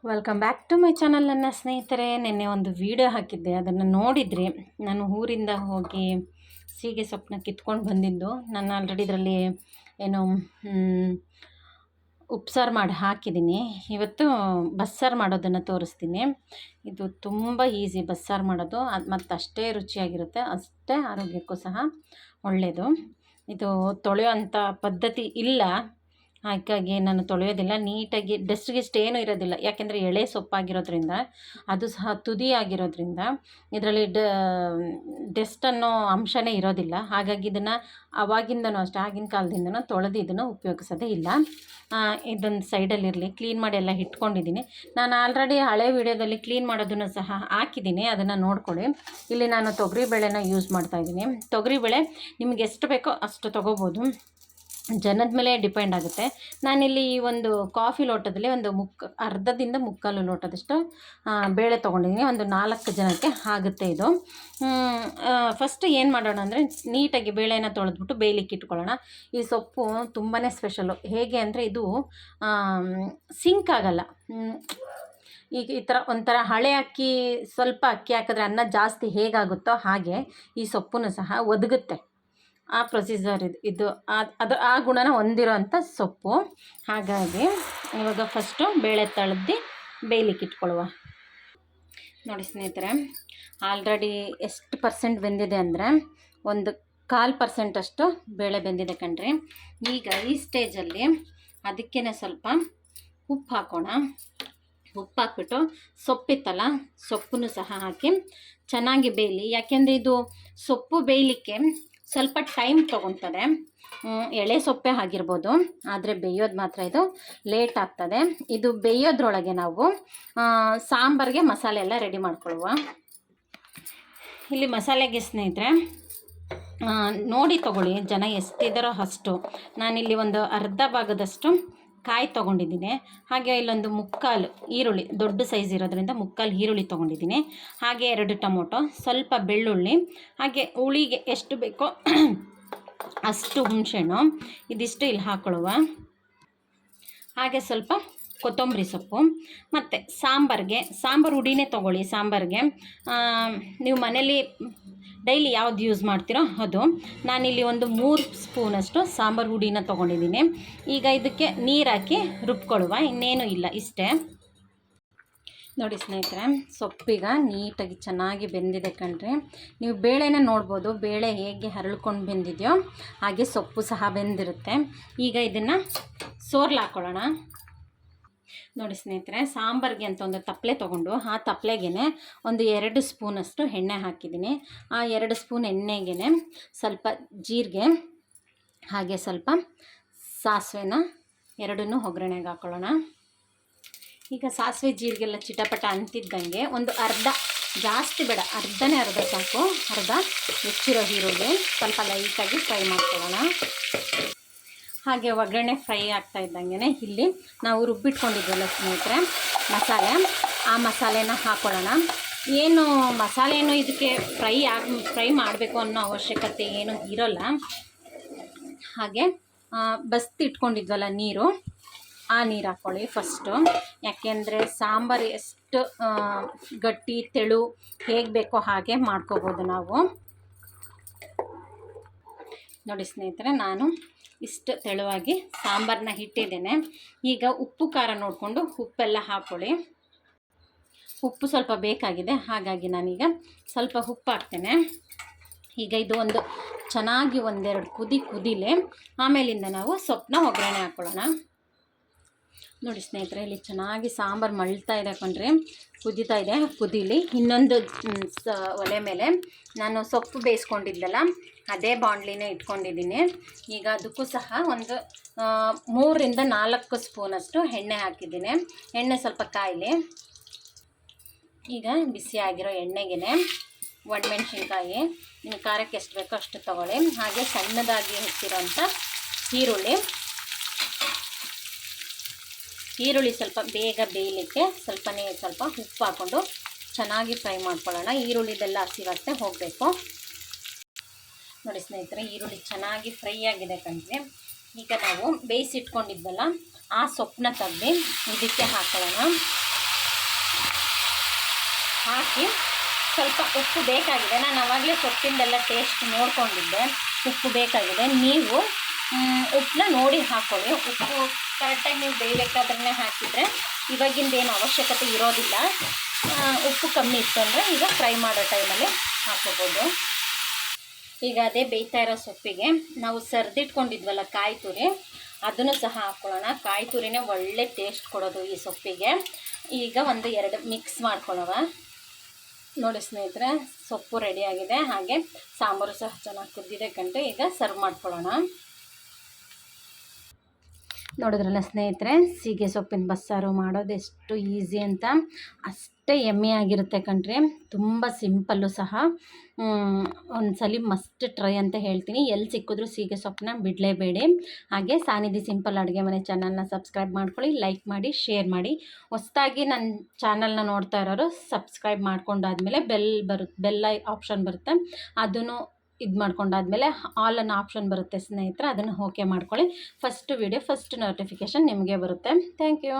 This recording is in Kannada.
Welcome back to my channel. ನನ್ನ ಸ್ನೇಹಿತರೆ, ನಿನ್ನೆ ಒಂದು ವಿಡಿಯೋ ಹಾಕಿದ್ದೆ, ಅದನ್ನು ನೋಡಿದರೆ ನಾನು ಊರಿಂದ ಹೋಗಿ ಸೀಗೆ ಸೊಪ್ಪನ್ನ ಕಿತ್ಕೊಂಡು ಬಂದಿದ್ದು. ನಾನು ಆಲ್ರೆಡಿ ಇದರಲ್ಲಿ ಏನು ಉಪ್ಸಾರು ಮಾಡಿ ಹಾಕಿದ್ದೀನಿ. ಇವತ್ತು ಬಸ್ಸಾರು ಮಾಡೋದನ್ನು ತೋರಿಸ್ತೀನಿ. ಇದು ತುಂಬ ಈಸಿ ಬಸ್ಸಾರು ಮಾಡೋದು, ಅದು ಮತ್ತು ಅಷ್ಟೇ ರುಚಿಯಾಗಿರುತ್ತೆ, ಅಷ್ಟೇ ಆರೋಗ್ಯಕ್ಕೂ ಸಹ ಒಳ್ಳೆಯದು. ಇದು ತೊಳೆಯೋ ಅಂಥ ಪದ್ಧತಿ ಇಲ್ಲ, ಹಾಗಾಗಿ ನಾನು ತೊಳೆಯೋದಿಲ್ಲ. ನೀಟಾಗಿ ಡಸ್ಟ್ ಗಿಸ್ಟ್ ಏನೂ ಇರೋದಿಲ್ಲ, ಯಾಕೆಂದರೆ ಎಳೆ ಸೊಪ್ಪಾಗಿರೋದ್ರಿಂದ, ಅದು ಸಹ ತುದಿ ಆಗಿರೋದ್ರಿಂದ ಇದರಲ್ಲಿ ಡಸ್ಟ್ ಅನ್ನೋ ಅಂಶನೇ ಇರೋದಿಲ್ಲ. ಹಾಗಾಗಿ ಇದನ್ನು ಆವಾಗಿಂದನೂ ಅಷ್ಟೇ, ಆಗಿನ ಕಾಲದಿಂದನೂ ತೊಳೆದು ಇದನ್ನು ಉಪಯೋಗಿಸೋದೇ ಇಲ್ಲ. ಇದೊಂದು ಸೈಡಲ್ಲಿರಲಿ, ಕ್ಲೀನ್ ಮಾಡಿ ಎಲ್ಲ ಇಟ್ಕೊಂಡಿದ್ದೀನಿ. ನಾನು ಆಲ್ರೆಡಿ ಹಳೆ ವಿಡಿಯೋದಲ್ಲಿ ಕ್ಲೀನ್ ಮಾಡೋದನ್ನು ಸಹ ಹಾಕಿದ್ದೀನಿ, ಅದನ್ನು ನೋಡ್ಕೊಳ್ಳಿ. ಇಲ್ಲಿ ನಾನು ತೊಗರಿಬೇಳೆನ ಯೂಸ್ ಮಾಡ್ತಾಯಿದ್ದೀನಿ. ತೊಗರಿಬೇಳೆ ನಿಮಗೆ ಎಷ್ಟು ಬೇಕೋ ಅಷ್ಟು ತೊಗೋಬೋದು, ಜನದ ಮೇಲೆ ಡಿಪೆಂಡ್ ಆಗುತ್ತೆ. ನಾನಿಲ್ಲಿ ಒಂದು ಕಾಫಿ ಲೋಟದಲ್ಲಿ ಒಂದು ಅರ್ಧದಿಂದ ಮುಕ್ಕಾಲು ಲೋಟದಷ್ಟು ಬೇಳೆ ತೊಗೊಂಡಿದ್ದೀನಿ. ಒಂದು 4 ಜನಕ್ಕೆ ಆಗುತ್ತೆ ಇದು. ಫಸ್ಟ್ ಏನು ಮಾಡೋಣ ಅಂದರೆ, ನೀಟಾಗಿ ಬೇಳೆನ ತೊಳೆದ್ಬಿಟ್ಟು ಬೇಯಲಿಕ್ಕೆ ಇಟ್ಕೊಳ್ಳೋಣ. ಈ ಸೊಪ್ಪು ತುಂಬಾ ಸ್ಪೆಷಲ್ಲು. ಹೇಗೆ ಅಂದರೆ, ಇದು ಸಿಂಕ್ ಆಗಲ್ಲ. ಈಗ ಈ ಥರ ಒಂಥರ ಹಳೆ ಅಕ್ಕಿ, ಸ್ವಲ್ಪ ಅಕ್ಕಿ ಹಾಕಿದ್ರೆ ಅನ್ನ ಜಾಸ್ತಿ ಹೇಗಾಗುತ್ತೋ ಹಾಗೆ ಈ ಸೊಪ್ಪನ್ನು ಸಹ ಒದಗುತ್ತೆ. ಆ ಪ್ರೊಸೀಜರ್ ಇದು ಅದು ಆ ಗುಣನ ಹೊಂದಿರೋ ಅಂಥ ಸೊಪ್ಪು. ಹಾಗಾಗಿ ಇವಾಗ ಫಸ್ಟು ಬೇಳೆ ತೊಳೆದು ಬೇಯಲಿಕ್ಕೆ ಇಟ್ಕೊಳ್ಳುವ. ನೋಡಿ ಸ್ನೇಹಿತರೆ, ಆಲ್ರೆಡಿ ಎಷ್ಟು ಪರ್ಸೆಂಟ್ ಬೆಂದಿದೆ ಅಂದರೆ, ಒಂದು 1/4% ಬೇಳೆ ಬೆಂದಿದೆ ಕಣ್ರಿ. ಈಗ ಈ ಸ್ಟೇಜಲ್ಲಿ ಅದಕ್ಕೇ ಸ್ವಲ್ಪ ಉಪ್ಪು ಹಾಕೋಣ. ಉಪ್ಪು ಹಾಕ್ಬಿಟ್ಟು ಸೊಪ್ಪಿತ್ತಲ್ಲ, ಸೊಪ್ಪನ್ನು ಸಹ ಹಾಕಿ ಚೆನ್ನಾಗಿ ಬೇಯಲಿ. ಯಾಕೆಂದರೆ ಇದು ಸೊಪ್ಪು ಬೇಯಲಿಕ್ಕೆ ಸ್ವಲ್ಪ ಟೈಮ್ ತೊಗೊತದೆ. ಎಳೆ ಸೊಪ್ಪೆ ಆಗಿರ್ಬೋದು, ಆದರೆ ಬೇಯೋದು ಮಾತ್ರ ಇದು ಲೇಟ್ ಆಗ್ತದೆ. ಇದು ಬೇಯೋದ್ರೊಳಗೆ ನಾವು ಸಾಂಬಾರಿಗೆ ಮಸಾಲೆ ಎಲ್ಲ ರೆಡಿ ಮಾಡ್ಕೊಳ್ಳುವ. ಇಲ್ಲಿ ಮಸಾಲೆಗೆ ಸ್ನೇಹಿತರೆ ನೋಡಿ ತೊಗೊಳ್ಳಿ, ಜನ ಎಷ್ಟಿದ್ದಾರೋ ಅಷ್ಟು. ನಾನಿಲ್ಲಿ ಒಂದು ಅರ್ಧ ಭಾಗದಷ್ಟು ಕಾಯಿ ತೊಗೊಂಡಿದ್ದೀನಿ. ಹಾಗೆ ಇಲ್ಲೊಂದು ಮುಕ್ಕಾಲು ಈರುಳ್ಳಿ, ದೊಡ್ಡ ಸೈಜ್ ಇರೋದ್ರಿಂದ ಮುಕ್ಕಾಲು ಈರುಳ್ಳಿ ತೊಗೊಂಡಿದ್ದೀನಿ. ಹಾಗೆ 2 ಟೊಮೊಟೊ, ಸ್ವಲ್ಪ ಬೆಳ್ಳುಳ್ಳಿ, ಹಾಗೆ ಹುಳಿಗೆ ಎಷ್ಟು ಬೇಕೋ ಅಷ್ಟು ಹುಣಸೆಹಣ್ಣು, ಇದಿಷ್ಟು ಇಲ್ಲಿ ಹಾಕೊಳ್ಳುವ. ಹಾಗೆ ಸ್ವಲ್ಪ ಕೊತ್ತಂಬರಿ ಸೊಪ್ಪು, ಮತ್ತು ಸಾಂಬಾರು ಹುಡಿನೇ ತೊಗೊಳ್ಳಿ. ಸಾಂಬಾರಿಗೆ ನೀವು ಮನೇಲಿ ಡೈಲಿ ಯಾವ್ದು ಯೂಸ್ ಮಾಡ್ತೀರೋ ಅದು. ನಾನಿಲ್ಲಿ ಒಂದು 3 ಸ್ಪೂನಷ್ಟು ಸಾಂಬಾರು ಹುಡಿನ ತೊಗೊಂಡಿದ್ದೀನಿ. ಈಗ ಇದಕ್ಕೆ ನೀರು ಹಾಕಿ ರುಬ್ಕೊಳ್ಳುವ, ಇನ್ನೇನು ಇಲ್ಲ, ಇಷ್ಟೇ. ನೋಡಿ ಸ್ನೇಹಿತರೆ, ಸೊಪ್ಪೀಗ ನೀಟಾಗಿ ಚೆನ್ನಾಗಿ ಬೆಂದಿದೆ ಕಣ್ರಿ. ನೀವು ಬೇಳೆನ ನೋಡ್ಬೋದು, ಬೇಳೆ ಹೇಗೆ ಹರಳ್ಕೊಂಡು ಬೆಂದಿದೆಯೋ ಹಾಗೆ ಸೊಪ್ಪು ಸಹ ಬೆಂದಿರುತ್ತೆ. ಈಗ ಇದನ್ನು ಸೋರ್ಲು ಹಾಕ್ಕೊಳ್ಳೋಣ. ನೋಡಿ ಸ್ನೇಹಿತರೆ, ಸಾಂಬಾರಿಗೆ ಅಂತ ಒಂದು ತಪ್ಪಲೆ ತೊಗೊಂಡು ಆ ತಪ್ಪಲೆಗೆ ಒಂದು 2 ಸ್ಪೂನಷ್ಟು ಎಣ್ಣೆ ಹಾಕಿದ್ದೀನಿ. ಆ 2 ಸ್ಪೂನ್ ಎಣ್ಣೆಗೆ ಸ್ವಲ್ಪ ಜೀರಿಗೆ, ಹಾಗೆ ಸ್ವಲ್ಪ ಸಾಸಿವೆನ ಎರಡನ್ನೂ ಒಗ್ಗರಣೆಗೆ ಹಾಕ್ಕೊಳ್ಳೋಣ. ಈಗ ಸಾಸಿವೆ ಜೀರಿಗೆಲ್ಲ ಚಿಟಪಟ ಅಂತಿದ್ದಂಗೆ ಒಂದು ಅರ್ಧ, ಜಾಸ್ತಿ ಬೇಡ, ಅರ್ಧ ಸಾಕು, ಅರ್ಧ ಹೆಚ್ಚಿರೋ ಈರುಳ್ಳಿ ಸ್ವಲ್ಪ ಲೈಟಾಗಿ ಫ್ರೈ ಮಾಡ್ಕೊಳ್ಳೋಣ. ಹಾಗೆ ಒಗ್ಗರಣೆ ಫ್ರೈ ಆಗ್ತಾ ಇದ್ದಂಗೆ ಇಲ್ಲಿ ನಾವು ರುಬ್ಬಿಟ್ಕೊಂಡಿದ್ವಲ್ಲ ಸ್ನೇಹಿತರೆ ಮಸಾಲೆ, ಆ ಮಸಾಲೆನ ಹಾಕ್ಕೊಳ್ಳೋಣ. ಏನು ಮಸಾಲೆನೂ ಇದಕ್ಕೆ ಫ್ರೈ ಮಾಡಬೇಕು ಅನ್ನೋ ಅವಶ್ಯಕತೆ ಏನೂ ಇರೋಲ್ಲ. ಹಾಗೆ ಬಸ್ತಿಟ್ಕೊಂಡಿದ್ವಲ್ಲ ನೀರು, ಆ ನೀರು ಹಾಕ್ಕೊಳ್ಳಿ ಫಸ್ಟು. ಯಾಕೆಂದರೆ ಸಾಂಬಾರು ಎಷ್ಟು ಗಟ್ಟಿ ತೆಳು ಹೇಗೆ ಬೇಕೋ ಹಾಗೆ ಮಾಡ್ಕೋಬೋದು ನಾವು. ನೋಡಿ ಸ್ನೇಹಿತರೆ, ನಾನು ಇಷ್ಟು ತೆಳುವಾಗಿ ಸಾಂಬಾರನ್ನ ಇಟ್ಟಿದ್ದೇನೆ. ಈಗ ಉಪ್ಪು ಖಾರ ನೋಡಿಕೊಂಡು ಉಪ್ಪೆಲ್ಲ ಹಾಕ್ಕೊಳ್ಳಿ. ಉಪ್ಪು ಸ್ವಲ್ಪ ಬೇಕಾಗಿದೆ, ಹಾಗಾಗಿ ನಾನೀಗ ಸ್ವಲ್ಪ ಉಪ್ಪು ಹಾಕ್ತೇನೆ. ಈಗ ಇದು ಒಂದು ಚೆನ್ನಾಗಿ 1-2 ಕುದಿಲೆ, ಆಮೇಲಿಂದ ನಾವು ಸೊಪ್ಪನ್ನ ಒಗ್ಗರಣೆ ಹಾಕ್ಕೊಳ್ಳೋಣ. ನೋಡಿ ಸ್ನೇಹಿತರೆ, ಇಲ್ಲಿ ಚೆನ್ನಾಗಿ ಸಾಂಬಾರು ಮಳ್ತಾ ಇದೆ ಕಣ್ರಿ, ಕುದೀತಾ ಇದೆ. ಕುದೀಲಿ. ಇನ್ನೊಂದು ಒಲೆ ಮೇಲೆ ನಾನು ಸೊಪ್ಪು ಬೇಯಿಸ್ಕೊಂಡಿದ್ದಲ್ಲ, ಅದೇ ಬಾಣಲಿನೇ ಇಟ್ಕೊಂಡಿದ್ದೀನಿ. ಈಗ ಅದಕ್ಕೂ ಸಹ ಒಂದು 3-4 ಸ್ಪೂನಷ್ಟು ಎಣ್ಣೆ ಹಾಕಿದ್ದೀನಿ. ಎಣ್ಣೆ ಸ್ವಲ್ಪ ಕಾಯಲಿ. ಈಗ ಬಿಸಿಯಾಗಿರೋ ಎಣ್ಣೆಗೆ ಒಣಮೆಣ್ಸಿನ್ಕಾಯಿ, ನಿಮ್ಮ ಖಾರಕ್ಕೆ ಎಷ್ಟು ಬೇಕೋ ಅಷ್ಟು ತೊಗೊಳ್ಳಿ. ಹಾಗೆ ಸಣ್ಣದಾಗಿ ಹೆಚ್ಚಿರೋಂಥ ಈರುಳ್ಳಿ ಸ್ವಲ್ಪ ಬೇಗ ಬೇಯಲಿಕ್ಕೆ ಸ್ವಲ್ಪ ಉಪ್ಪು ಹಾಕ್ಕೊಂಡು ಚೆನ್ನಾಗಿ ಫ್ರೈ ಮಾಡ್ಕೊಳ್ಳೋಣ. ಈರುಳ್ಳಿದೆಲ್ಲ ಹಸಿ ವಾಸನೆ ಹೋಗಬೇಕು. ನೋಡಿ ಸ್ನೇಹಿತರೆ, ಈರುಳ್ಳಿ ಚೆನ್ನಾಗಿ ಫ್ರೈ ಆಗಿದೆ ಕಣ್ರಿ. ಈಗ ನಾವು ಬೇಯಿಸಿಟ್ಕೊಂಡಿದ್ವಲ್ಲ ಆ ಸೊಪ್ಪನ್ನ ತೆಗೆದು ಇದಕ್ಕೆ ಹಾಕೊಳ್ಳೋಣ. ಹಾಕಿ ಸ್ವಲ್ಪ ಉಪ್ಪು ಬೇಕಾಗಿದೆ. ನಾನು ಆವಾಗಲೇ ಸೊಪ್ಪಿಂದೆಲ್ಲ ಟೇಸ್ಟ್ ನೋಡ್ಕೊಂಡಿದ್ದೆ, ಉಪ್ಪು ಬೇಕಾಗಿದೆ. ನೀವು ಉಪ್ಪನ್ನ ನೋಡಿ ಹಾಕ್ಕೊಳ್ಳಿ. ಉಪ್ಪು ಕರೆಕ್ಟಾಗಿ ನೀವು ಬೇಯಬೇಕಾದ್ರೆ ಹಾಕಿದರೆ ಇವಾಗಿಂದೇನು ಅವಶ್ಯಕತೆ ಇರೋದಿಲ್ಲ. ಉಪ್ಪು ಕಮ್ಮಿ ಇತ್ತು ಅಂದರೆ ಈಗ ಫ್ರೈ ಮಾಡೋ ಟೈಮಲ್ಲಿ ಹಾಕೋಬೋದು. ಈಗ ಅದೇ ಬೇಯ್ತಾ ಇರೋ ಸೊಪ್ಪಿಗೆ ನಾವು ಸರಿದಿಟ್ಕೊಂಡಿದ್ವಲ್ಲ ಕಾಯಿ ತುರಿ, ಅದನ್ನು ಸಹ ಹಾಕ್ಕೊಳ್ಳೋಣ. ಕಾಯಿ ತುರಿನೇ ಒಳ್ಳೆ ಟೇಸ್ಟ್ ಕೊಡೋದು ಈ ಸೊಪ್ಪಿಗೆ. ಈಗ ಒಂದು 2 ಮಿಕ್ಸ್ ಮಾಡ್ಕೊಳ್ಳೋಣ. ನೋಡಿ ಸ್ನೇಹಿತರೆ, ಸೊಪ್ಪು ರೆಡಿಯಾಗಿದೆ, ಹಾಗೆ ಸಾಂಬಾರು ಸಹ ಚೆನ್ನಾಗಿ ಕುದ್ದಿದೆ ಕಂಡು. ಈಗ ಸರ್ವ್ ಮಾಡ್ಕೊಳ್ಳೋಣ. ನೋಡಿದ್ರಲ್ಲ ಸ್ನೇಹಿತರೆ, ಸೀಗೆ ಸೊಪ್ಪಿನ ಬಸ್ಸಾರು ಮಾಡೋದು ಎಷ್ಟು ಈಸಿ ಅಂತ. ಅಷ್ಟೇ ಯಮ್ಮಿಯಾಗಿರುತ್ತೆ ಕಣ್ರಿ, ತುಂಬ ಸಿಂಪಲ್ಲು ಸಹ. ಒಂದ್ಸಲಿ ಮಸ್ಟ್ ಟ್ರೈ ಅಂತ ಹೇಳ್ತೀನಿ. ಎಲ್ಲಿ ಸಿಕ್ಕಿದ್ರೂ ಸೀಗೆ ಸೊಪ್ಪನ್ನ ಬಿಡಲೇಬೇಡಿ. ಹಾಗೆ ಸಾನಿಧಿ ಸಿಂಪಲ್ ಅಡುಗೆ ಮನೆ ಚಾನಲ್ನ ಸಬ್ಸ್ಕ್ರೈಬ್ ಮಾಡ್ಕೊಳ್ಳಿ, ಲೈಕ್ ಮಾಡಿ, ಶೇರ್ ಮಾಡಿ. ಹೊಸದಾಗಿ ನನ್ನ ಚಾನಲ್ನ ನೋಡ್ತಾ ಇರೋರು ಸಬ್ಸ್ಕ್ರೈಬ್ ಮಾಡ್ಕೊಂಡಾದ್ಮೇಲೆ ಬೆಲ್ ಆಪ್ಷನ್ ಬರುತ್ತೆ, ಅದನ್ನು ಇದು ಮಾಡ್ಕೊಂಡಾದ್ಮೇಲೆ ಆಲ್ ಅನ್ನೋ ಆಪ್ಷನ್ ಬರುತ್ತೆ ಸ್ನೇಹಿತರೆ, ಅದನ್ನು ಓಕೆ ಮಾಡ್ಕೊಳ್ಳಿ. ಫಸ್ಟ್ ವಿಡಿಯೋ ಫಸ್ಟ್ ನೋಟಿಫಿಕೇಷನ್ ನಿಮಗೆ ಬರುತ್ತೆ. Thank you.